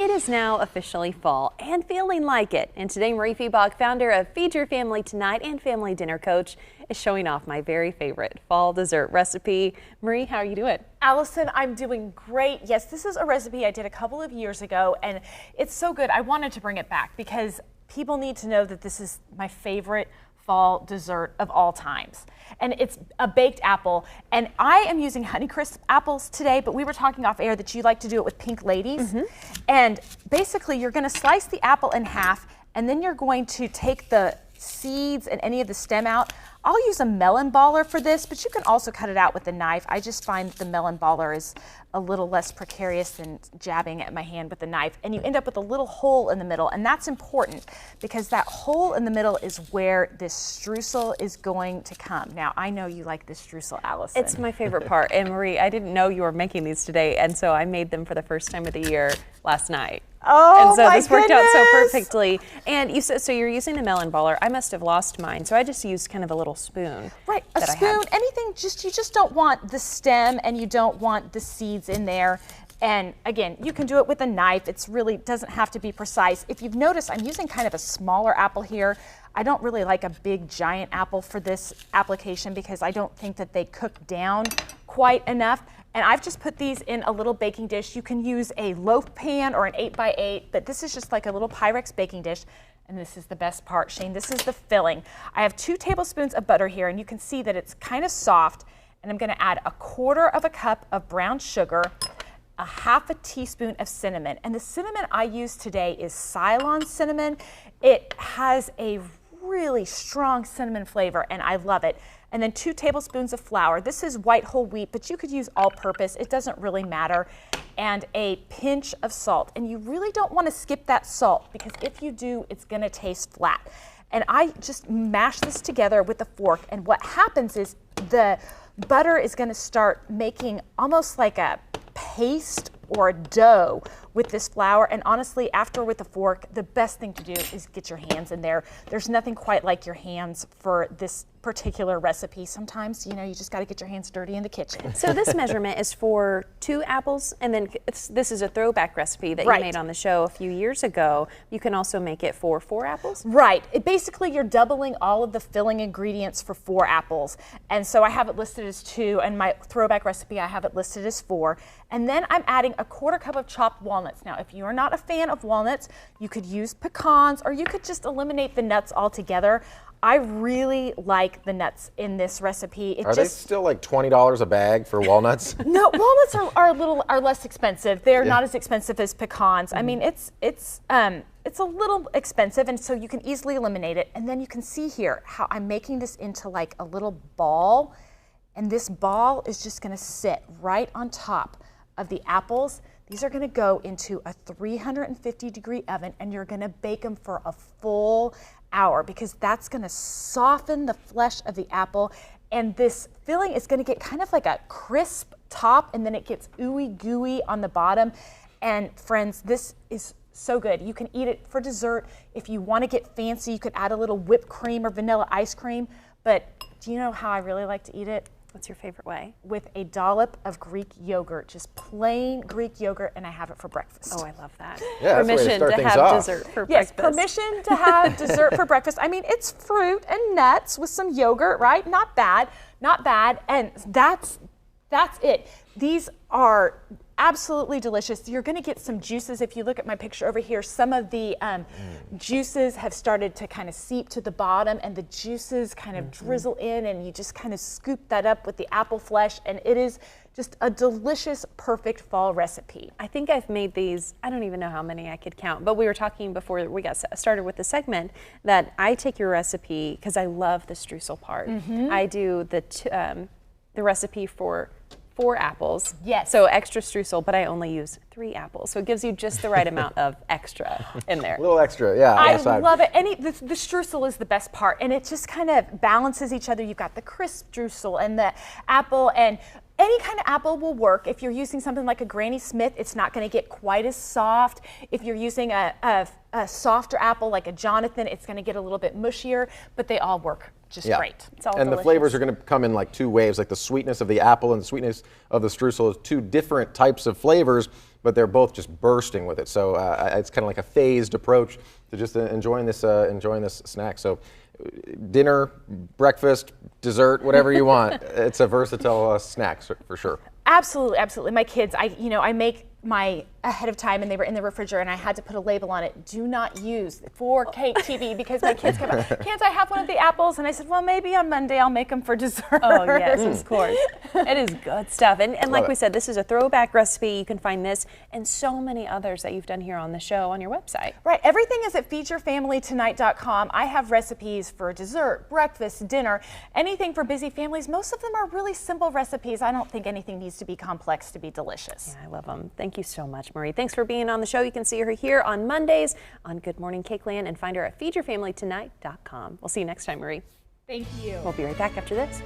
It is now officially fall and feeling like it. And today, Mariefiebach, founder of Feed Your Family Tonight and Family Dinner Coach, is showing off my very favorite fall dessert recipe. Marie, how are you doing? Allison, I'm doing great. Yes, this is a recipe I did a couple of years ago, and it's so good. I wanted to bring it back because people need to know that this is my favorite fall dessert of all times. And it's a baked apple. And I am using Honeycrisp apples today, but we were talking off air that you like to do it with Pink Ladies. And basically you're gonna slice the apple in half, and then you're going to take the seeds and any of the stem out. I'll use a melon baller for this, but you can also cut it out with a knife. I just find the melon baller is a little less precarious than jabbing at my hand with a knife. And you end up with a little hole in the middle, and that's important because that hole in the middle is where this streusel is going to come. Now, I know you like this streusel, Allison. It's my favorite part. And Marie, I didn't know you were making these today, and so I made them for the first time of the year last night. Oh, and so my this worked out so goodness. perfectly. And you said, so you're using a melon baller. I must have lost mine, so I just used kind of a little spoon. Right, a spoon, anything, you just don't want the stem and you don't want the seeds in there. And again, you can do it with a knife. It's really doesn't have to be precise. If you've noticed, I'm using kind of a smaller apple here. I don't really like a big giant apple for this application because I don't think that they cook down quite enough. And I've just put these in a little baking dish. You can use a loaf pan or an 8x8, but this is just like a little Pyrex baking dish. And this is the best part, Shane. This is the filling. I have 2 tablespoons of butter here, and you can see that it's kind of soft. And I'm gonna add 1/4 cup of brown sugar, 1/2 teaspoon of cinnamon. And the cinnamon I use today is Ceylon cinnamon. It has a really strong cinnamon flavor, and I love it. And then 2 tablespoons of flour. This is white whole wheat, but you could use all purpose. It doesn't really matter. And a pinch of salt. And you really don't want to skip that salt because if you do, it's going to taste flat. And I just mash this together with a fork. And what happens is the butter is going to start making almost like a paste or a dough with this flour. And honestly, after with a fork, the best thing to do is get your hands in there. There's nothing quite like your hands for this particular recipe. Sometimes, you know, you just got to get your hands dirty in the kitchen. So this measurement is for 2 apples, and then this is a throwback recipe that you made on the show a few years ago. You can also make it for 4 apples? Right. Basically, you're doubling all of the filling ingredients for 4 apples. And so I have it listed as 2, and my throwback recipe, I have it listed as 4. And then I'm adding 1/4 cup of chopped walnuts. Now, if you're not a fan of walnuts, you could use pecans, or you could just eliminate the nuts altogether. I really like the nuts in this recipe. Are they still like $20 a bag for walnuts? No, walnuts are less expensive. They're not as expensive as pecans. I mean, it's a little expensive, and so you can easily eliminate it. And then you can see here how I'm making this into like a little ball, and this ball is just going to sit right on top of the apples. These are going to go into a 350-degree oven, and you're going to bake them for a full hour because that's going to soften the flesh of the apple, and this filling is going to get kind of like a crisp top, and then it gets ooey gooey on the bottom. And friends, this is so good. You can eat it for dessert. If you want to get fancy, you could add a little whipped cream or vanilla ice cream. But do you know how I really like to eat it? What's your favorite way? With a dollop of Greek yogurt, just plain Greek yogurt, and I have it for breakfast. Oh, I love that. Yeah, permission to have dessert for breakfast. Yes, permission to have dessert for breakfast. I mean, it's fruit and nuts with some yogurt, right? Not bad, not bad. And that's it. These are absolutely delicious. You're going to get some juices. If you look at my picture over here, some of the juices have started to kind of seep to the bottom, and the juices kind of drizzle in, and you just kind of scoop that up with the apple flesh, and it is just a delicious, perfect fall recipe. I think I've made these, I don't even know how many I could count, but we were talking before we got started with the segment that I take your recipe because I love the streusel part. I do the recipe for 4 apples. Yes. So extra streusel, but I only use 3 apples. So it gives you just the right amount of extra in there. A little extra, yeah. I love it. The streusel is the best part, and it just kind of balances each other. You've got the crisp streusel and the apple, and any kind of apple will work. If you're using something like a Granny Smith, it's not going to get quite as soft. If you're using a softer apple like a Jonathan, it's going to get a little bit mushier, but they all work just great. It's all delicious. The flavors are going to come in like 2 waves, like the sweetness of the apple and the sweetness of the streusel is 2 different types of flavors, but they're both just bursting with it. So it's kind of like a phased approach to just enjoying this snack. So dinner, breakfast, dessert, whatever you want. It's a versatile snack for sure. Absolutely, absolutely. My kids, I make my ahead of time, and they were in the refrigerator, and I had to put a label on it: do not use for cake TV, because my kids kept, can't I have one of the apples? And I said, well, maybe on Monday I'll make them for dessert. Oh yes, of course. It is good stuff. And like we said, this is a throwback recipe. You can find this and so many others that you've done here on the show on your website. Right, everything is at feedyourfamilytonight.com. I have recipes for dessert, breakfast, dinner, anything for busy families. Most of them are really simple recipes. I don't think anything needs to be complex to be delicious. Yeah, I love them. Thank you so much, Marie. Thanks for being on the show. You can see her here on Mondays on Good Morning Cakeland and find her at feedyourfamilytonight.com. We'll see you next time, Marie. Thank you. We'll be right back after this.